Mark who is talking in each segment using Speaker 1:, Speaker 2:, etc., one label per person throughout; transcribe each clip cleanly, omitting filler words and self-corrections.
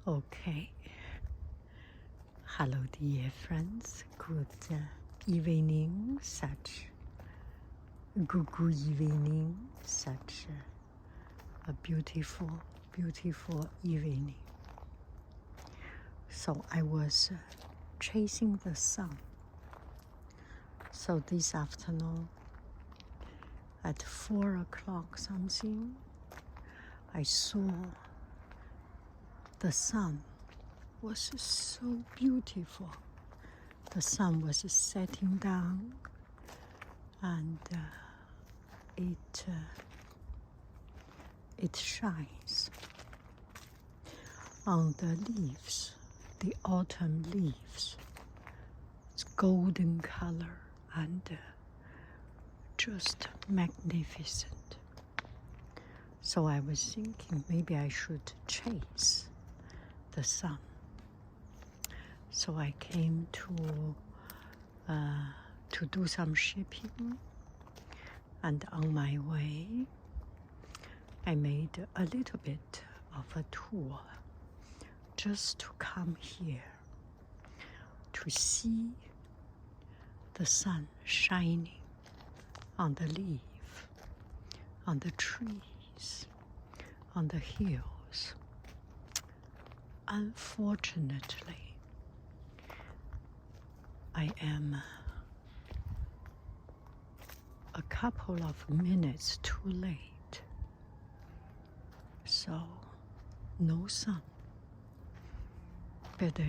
Speaker 1: Okay. Hello, dear friends. Good evening. Such good evening. Such a beautiful, beautiful evening. So I was chasing the sun. So this afternoon at 4 o'clock something, I saw the sun was so beautiful. The sun was setting down, and it shines on the leaves, the autumn leaves. It's golden color and just magnificent. So I was thinking maybe I should chase the sun. So I came to do some shipping, and on my way I made a little bit of a tour just to come here to see the sun shining on the leaf, on the trees, on the hills. Unfortunately, I am a couple of minutes too late, so no sun. But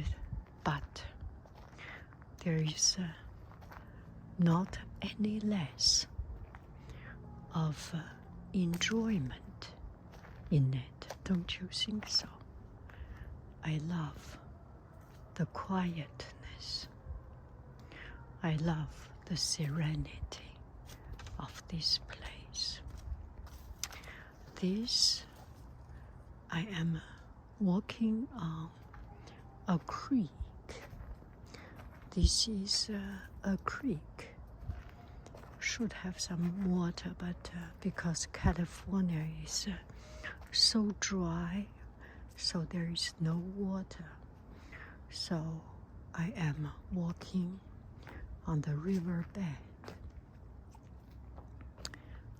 Speaker 1: there is not any less of enjoyment in it, don't you think so? I love the quietness. I love the serenity of this place. I am walking on a creek. This is a creek. Should have some water, but because California is so dry, so there is no water. So I am walking on the riverbed.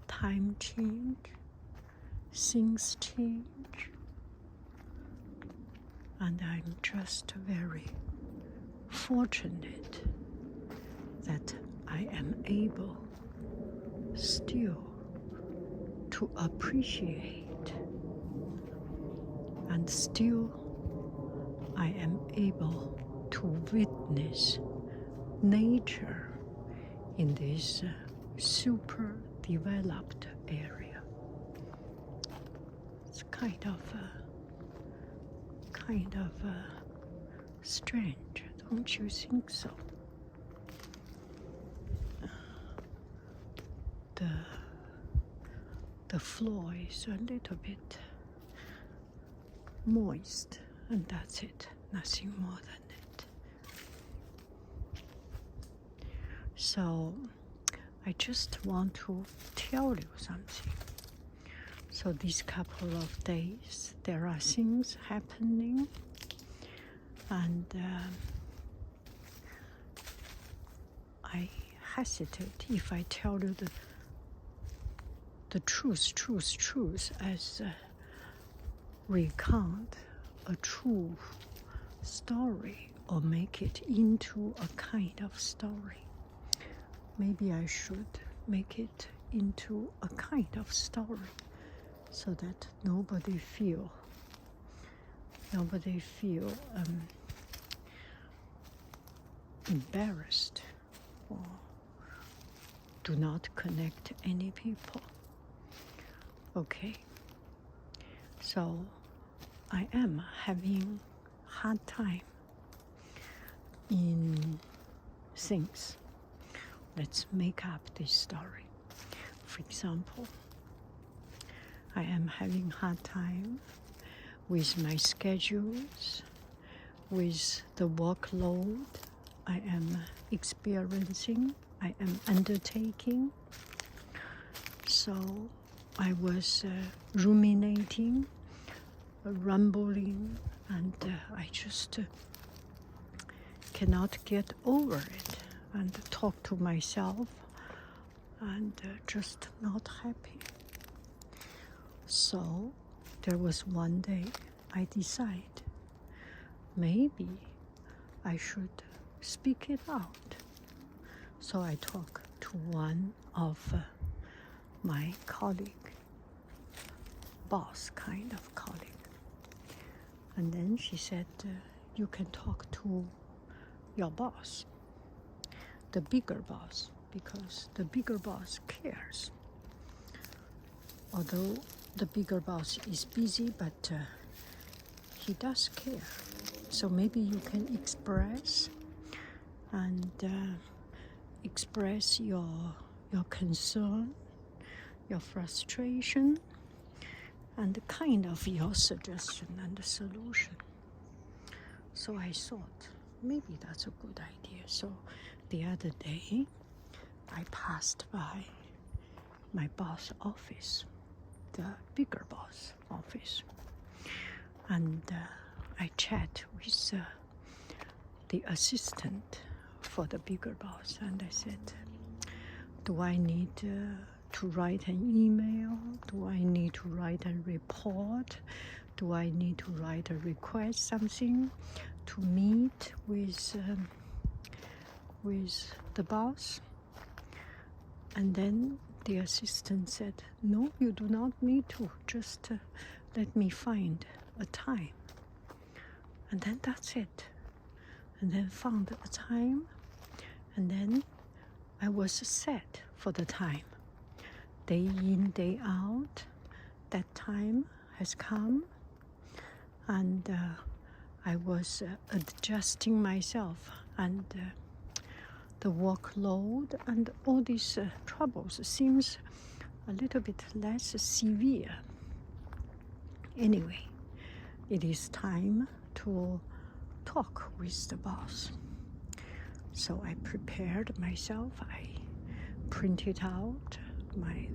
Speaker 1: Time change, things change, and I'm just very fortunate that I am able still to appreciate, and still I am able to witness nature in this super developed area. It's kind of strange, don't you think so? The floor is a little bit moist, and that's it, nothing more than it. So I just want to tell you something. So these couple of days, there are things happening, and I hesitate if I tell you the truth as recount a true story or make it into a kind of story. Maybe I should make it into a kind of story so that nobody feel embarrassed or do not connect any people. Okay, so I am having hard time in things. Let's make up this story. For example, I am having hard time with my schedules, with the workload I am experiencing, I am undertaking. So I was ruminating, rambling, And I just cannot get over it and talk to myself and just not happy. So there was one day I decided maybe I should speak it out. So I talked to one of my colleague, boss kind of colleague. And then she said, you can talk to your boss, the bigger boss, because the bigger boss cares. Although the bigger boss is busy, but he does care. So maybe you can express your concern, your frustration, and kind of your suggestion and the solution. So I thought maybe that's a good idea. So the other day I passed by my boss' office, the bigger boss office, and I chat with the assistant for the bigger boss, and I said, do I need to write an email? Do I need to write a report? Do I need to write a request, something to meet with the boss? And then the assistant said, no, you do not need to. Just let me find a time. And then that's it. And then found a time. And then I was set for the time. Day in, day out, that time has come. And I was adjusting myself and the workload and all these troubles seems a little bit less severe. Anyway, it is time to talk with the boss. So I prepared myself. I printed out my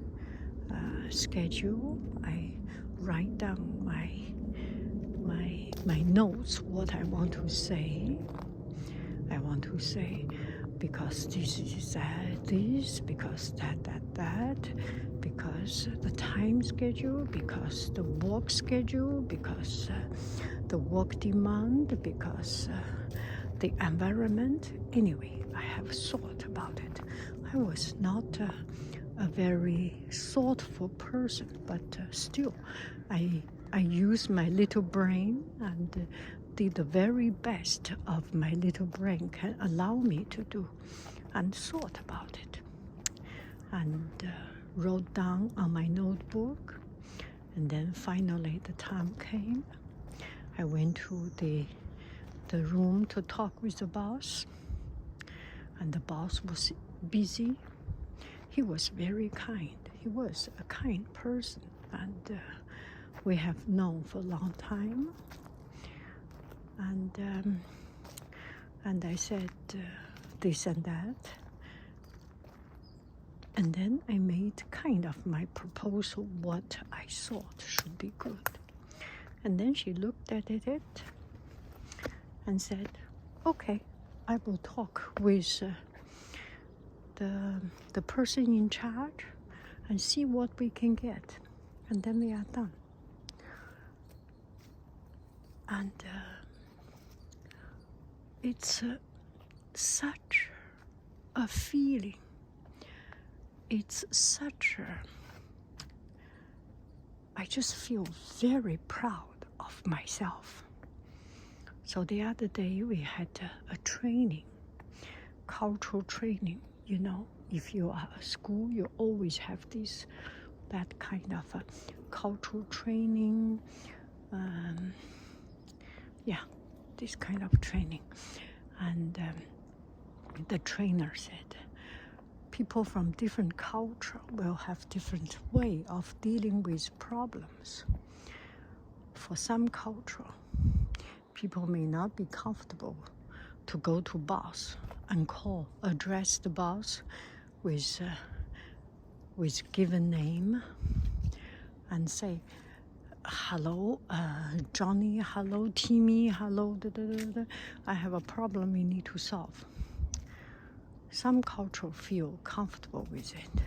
Speaker 1: schedule. I write down my notes, what I want to say. I want to say because this is this, because that, because the time schedule, because the work schedule, because the work demand, because the environment. Anyway, I have thought about it. I was not a very thoughtful person, but still, I used my little brain and did the very best of my little brain can allow me to do, and thought about it, and wrote down on my notebook. And then finally the time came. I went to the room to talk with the boss, and the boss was busy. He was very kind. He was a kind person, and we have known for a long time. And I said this and that. And then I made kind of my proposal, what I thought should be good. And then she looked at it and said, okay, I will talk with the person in charge and see what we can get. And then we are done. And it's such a feeling. It's such a... I just feel very proud of myself. So the other day we had a training, cultural training. You know, if you are a school, you always have that kind of cultural training. This kind of training. And the trainer said, people from different culture will have different way of dealing with problems. For some culture, people may not be comfortable to go to boss and address the boss with given name and say, hello, Johnny, hello, Timmy, hello, I have a problem we need to solve. Some culture feel comfortable with it.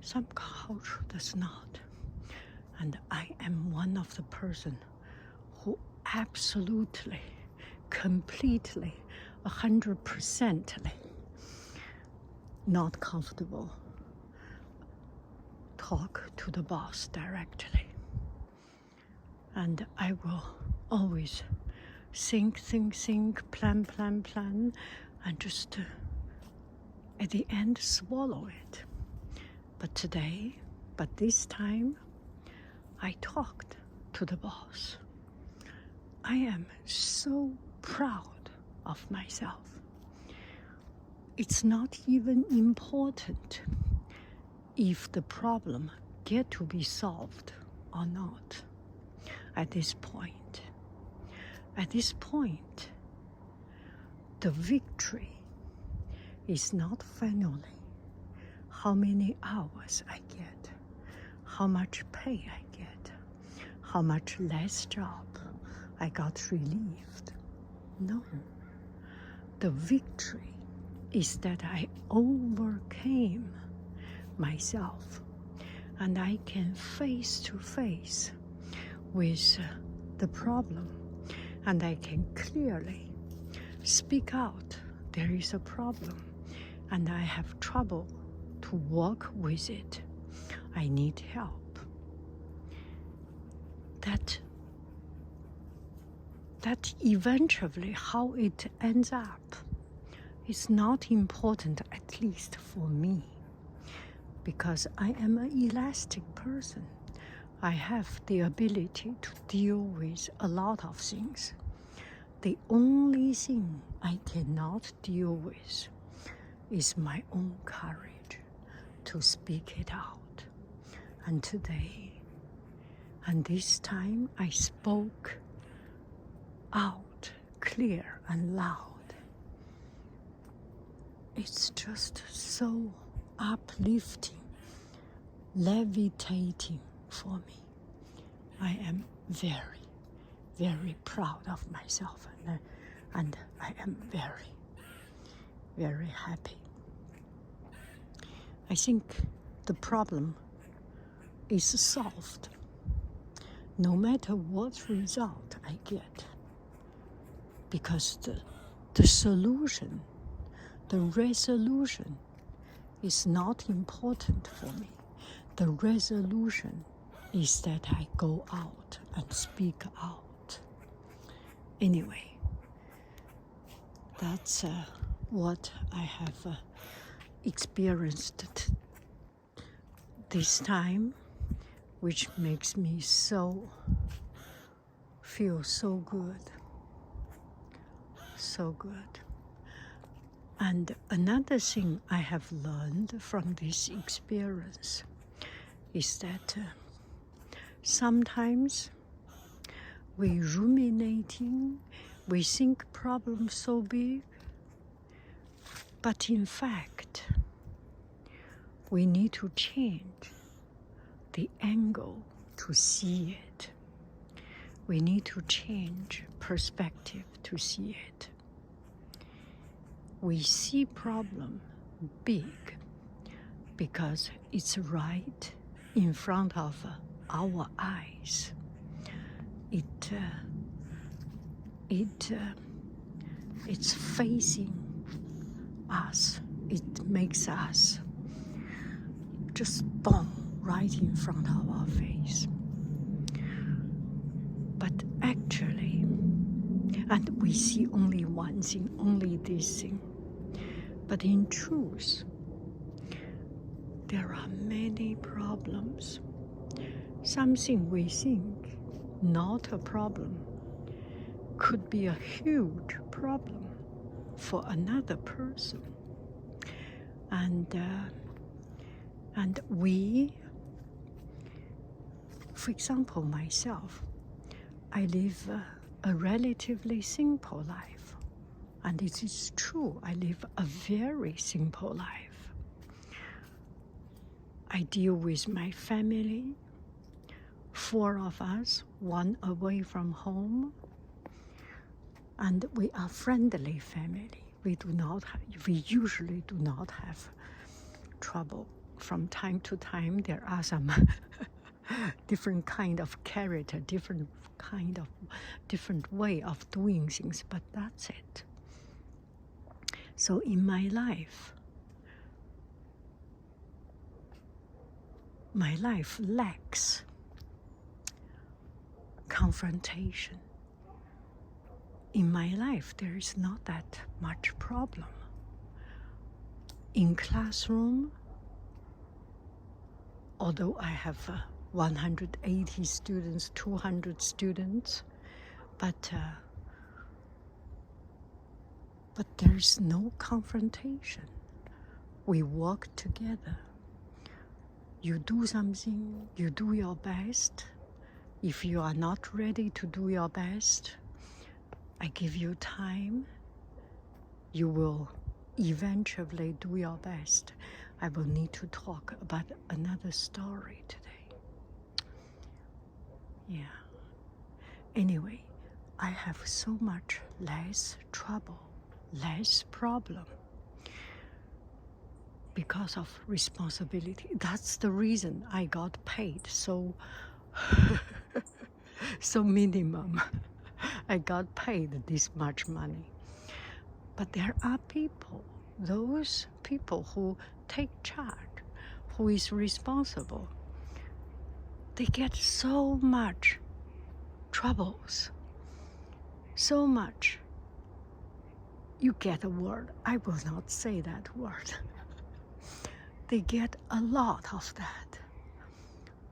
Speaker 1: Some culture does not. And I am one of the person who absolutely, completely, 100% not comfortable talk to the boss directly. And I will always think, plan, and just at the end swallow it. But this time, I talked to the boss. I am so proud of myself. It's not even important if the problem get to be solved or not at this point. At this point, the victory is not finally how many hours I get, how much pay I get, how much less job I got relieved. No. The victory is that I overcame myself and I can face to face with the problem and I can clearly speak out there is a problem and I have trouble to work with it. I need help. That eventually how it ends up is not important, at least for me, because I am an elastic person. I have the ability to deal with a lot of things. The only thing I cannot deal with is my own courage to speak it out. And today, and this time, I spoke out clear and loud. It's just so uplifting, levitating for me. I am very, very proud of myself, and I am very, very happy. I think the problem is solved no matter what result I get, because the solution, the resolution is not important for me. The resolution is that I go out and speak out. Anyway, that's what I have experienced this time, which makes me feel so good. So good. And another thing I have learned from this experience is that sometimes we ruminating, we think problems so big, but in fact, we need to change the angle to see it. We need to change perspective to see it. We see problem big because it's right in front of our eyes. It's facing us. It makes us just boom right in front of our face. But actually, and we see only one thing, only this thing. But in truth, there are many problems. Something we think not a problem could be a huge problem for another person. And we, for example, myself, I live a relatively simple life. And it is true, I live a very simple life. I deal with my family 4 of us, one away from home, and we are friendly family. We usually do not have trouble. From time to time, there are some different kind of character, different way of doing things, but that's it. So in my life lacks confrontation. In my life, there is not that much problem. In classroom, although I have 180 students, 200 students, but there is no confrontation. We work together. You do something, you do your best. If you are not ready to do your best, I give you time. You will eventually do your best. I will need to talk about another story today. Yeah. Anyway, I have so much less trouble, less problem because of responsibility. That's the reason I got paid so so minimum. I got paid this much money. But there are people, those people who take charge, who is responsible, they get so much troubles, so much. You get a word, I will not say that word. They get a lot of that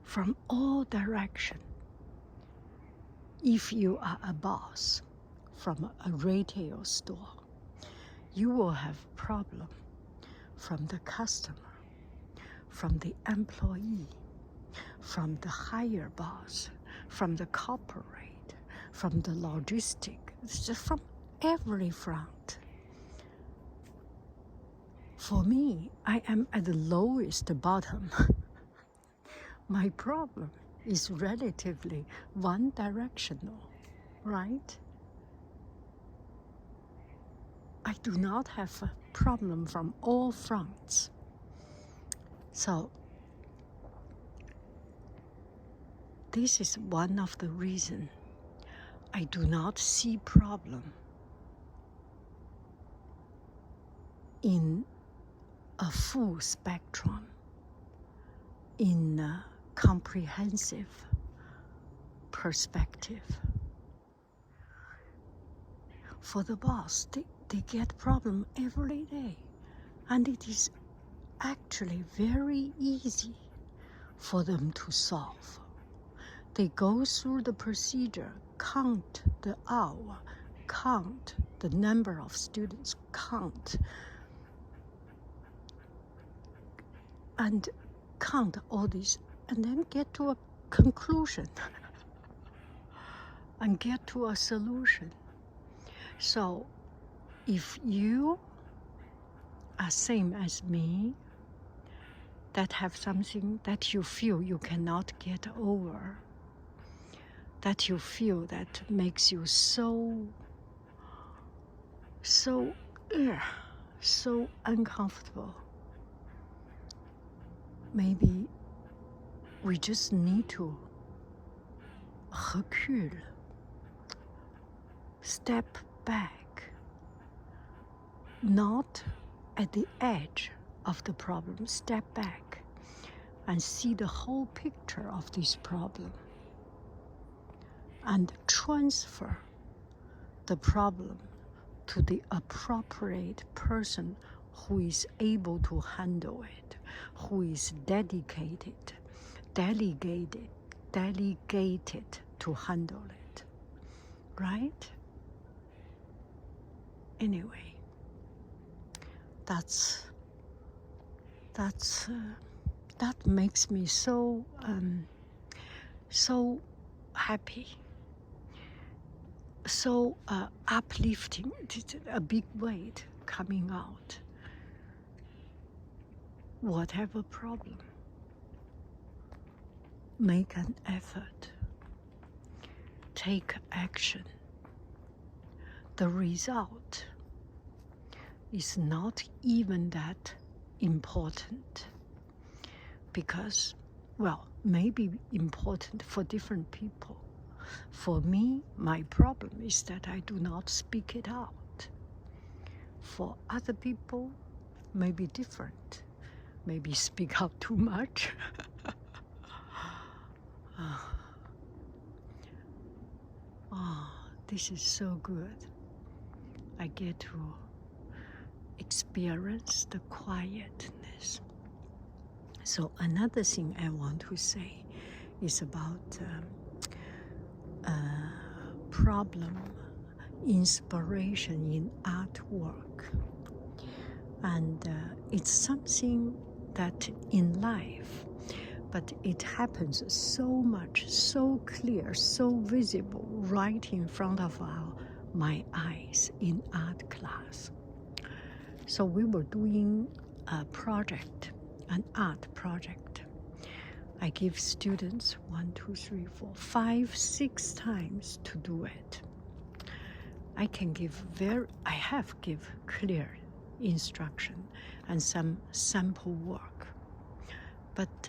Speaker 1: from all directions. If you are a boss from a retail store, you will have problem from the customer, from the employee, from the higher boss, from the corporate, from the logistic, it's just from every front. For me, I am at the lowest bottom. My problem is relatively one-directional, right? I do not have a problem from all fronts. So this is one of the reasons I do not see problem in a full spectrum, in a comprehensive perspective. For the boss, they get problem every day, and it is actually very easy for them to solve. They go through the procedure, count the hour, count the number of students, count all this, and then get to a conclusion and get to a solution. So if you are same as me, that have something that you feel you cannot get over, that you feel that makes you so uncomfortable, maybe we just need to recule, step back, not at the edge of the problem, step back and see the whole picture of this problem and transfer the problem to the appropriate person who is able to handle it, who is delegated to handle it, right? Anyway, that makes me so happy, so uplifting. A big weight coming out. Whatever problem, make an effort, take action, the result is not even that important, because, well, maybe important for different people. For me, my problem is that I do not speak it out. For other people, maybe different. Maybe speak out too much. This is so good. I get to experience the quietness. So another thing I want to say is about problem, inspiration in artwork. And it's something that in life, but it happens so much, so clear, so visible, right in front of my eyes in art class. So we were doing a project, an art project. I give students 1, 2, 3, 4, 5, 6 times to do it. I have give clear instruction and some sample work. But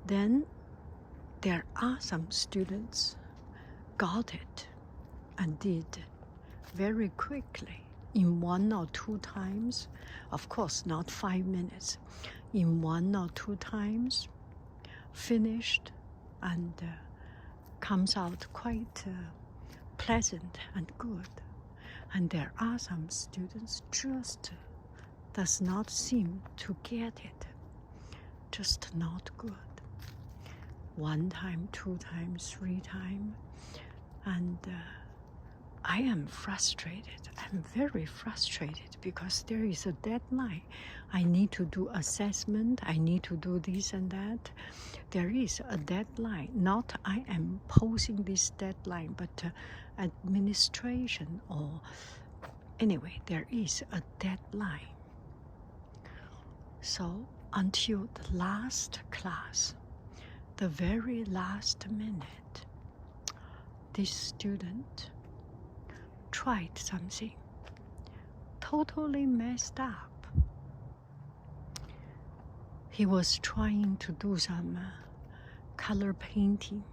Speaker 1: then there are some students got it and did very quickly in 1 or 2 times. Of course, not 5 minutes. In 1 or 2 times, finished and comes out quite pleasant and good. And there are some students just does not seem to get it, just not good. 1 time, 2 times, 3 times, and I am frustrated. I'm very frustrated because there is a deadline. I need to do assessment. I need to do this and that. There is a deadline. Not I am posing this deadline, but administration or anyway, there is a deadline. So until the last class, the very last minute, this student tried something totally messed up. He was trying to do some color painting.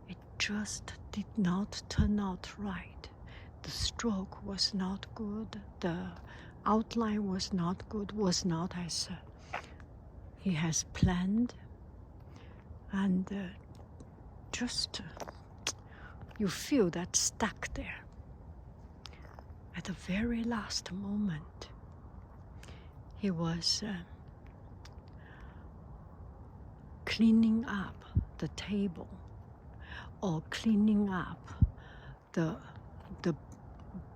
Speaker 1: It just did not turn out right. The stroke was not good. The outline was not good, was not as he has planned. And just you feel that stuck there. At the very last moment, he was cleaning up the table or cleaning up the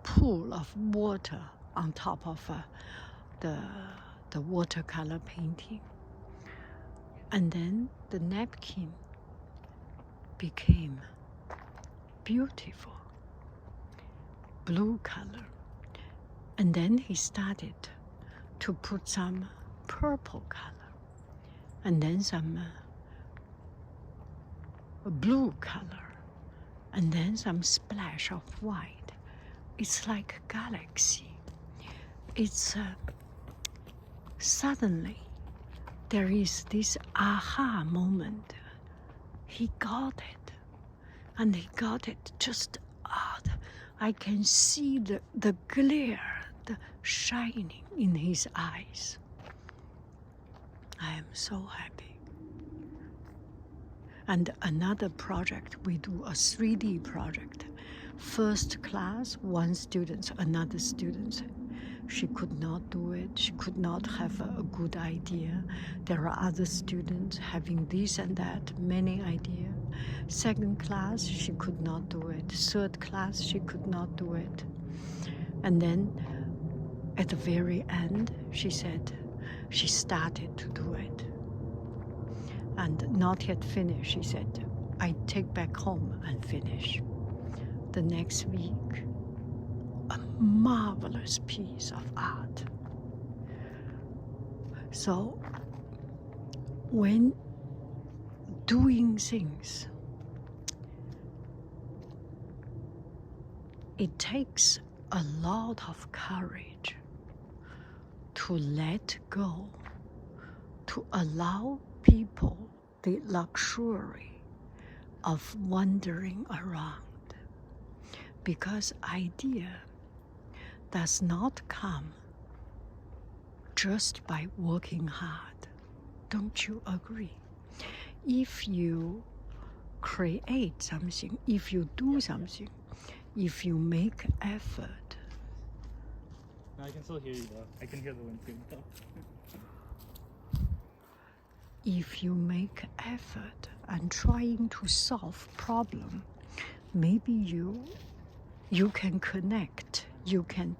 Speaker 1: pool of water on top of the watercolor painting. And then the napkin became beautiful, blue color. And then he started to put some purple color, and then some blue color, and then some splash of white. It's like a galaxy. It's suddenly there is this aha moment. He got it, and he got it just odd. I can see the glare, the shining in his eyes. I am so happy. And another project, we do a 3D project. First class, 1 student, another student. She could not do it. She could not have a good idea. There are other students having this and that, many ideas. Second class, she could not do it. Third class, she could not do it. And then at the very end, she said she started to do it. And not yet finished, she said, I take back home and finish. The next week, a marvelous piece of art. So when doing things, it takes a lot of courage to let go, to allow people the luxury of wandering around. Because idea does not come just by working hard. Don't you agree? If you create something, if you do something, if you make effort.
Speaker 2: No, I can still hear you though. I can hear the wind too.
Speaker 1: If you make effort and trying to solve problem, maybe you can connect. You can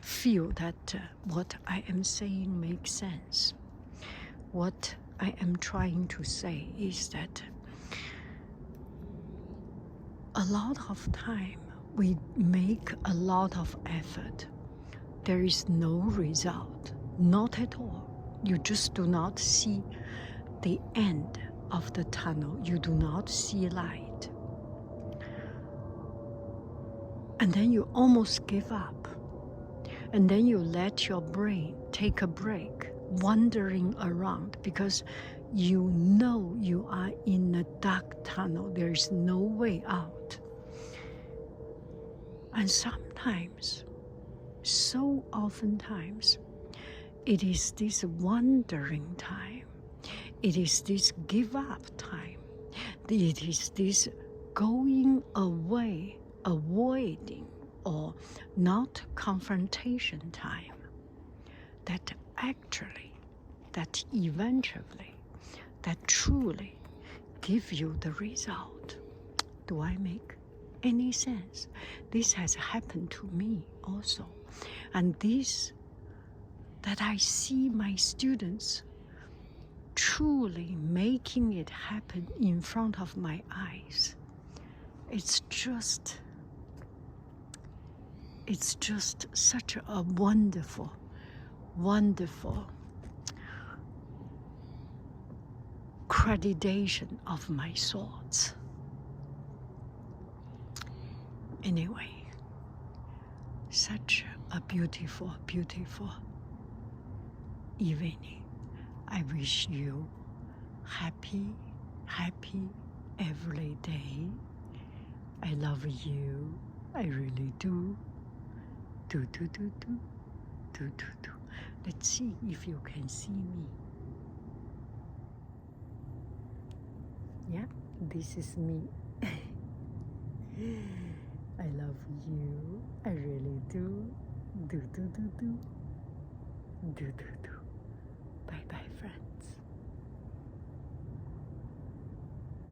Speaker 1: feel that what I am saying makes sense. What I am trying to say is that a lot of time we make a lot of effort. There is no result, not at all. You just do not see the end of the tunnel. You do not see light. And then you almost give up. And then you let your brain take a break, wandering around, because you know you are in a dark tunnel. There is no way out. And sometimes, so oftentimes, it is this wandering time. It is this give up time. It is this going away, avoiding, or not confrontation time that actually, that eventually, that truly give you the result. Do I make any sense? This has happened to me also. And this, that I see my students truly making it happen in front of my eyes. It's just such a wonderful, wonderful accreditation of my thoughts. Anyway, such a beautiful, beautiful evening. I wish you happy, happy every day. I love you. I really do. Do. Let's see if you can see me. Yeah, this is me. I love you. I really do. Do. Bye bye, friends.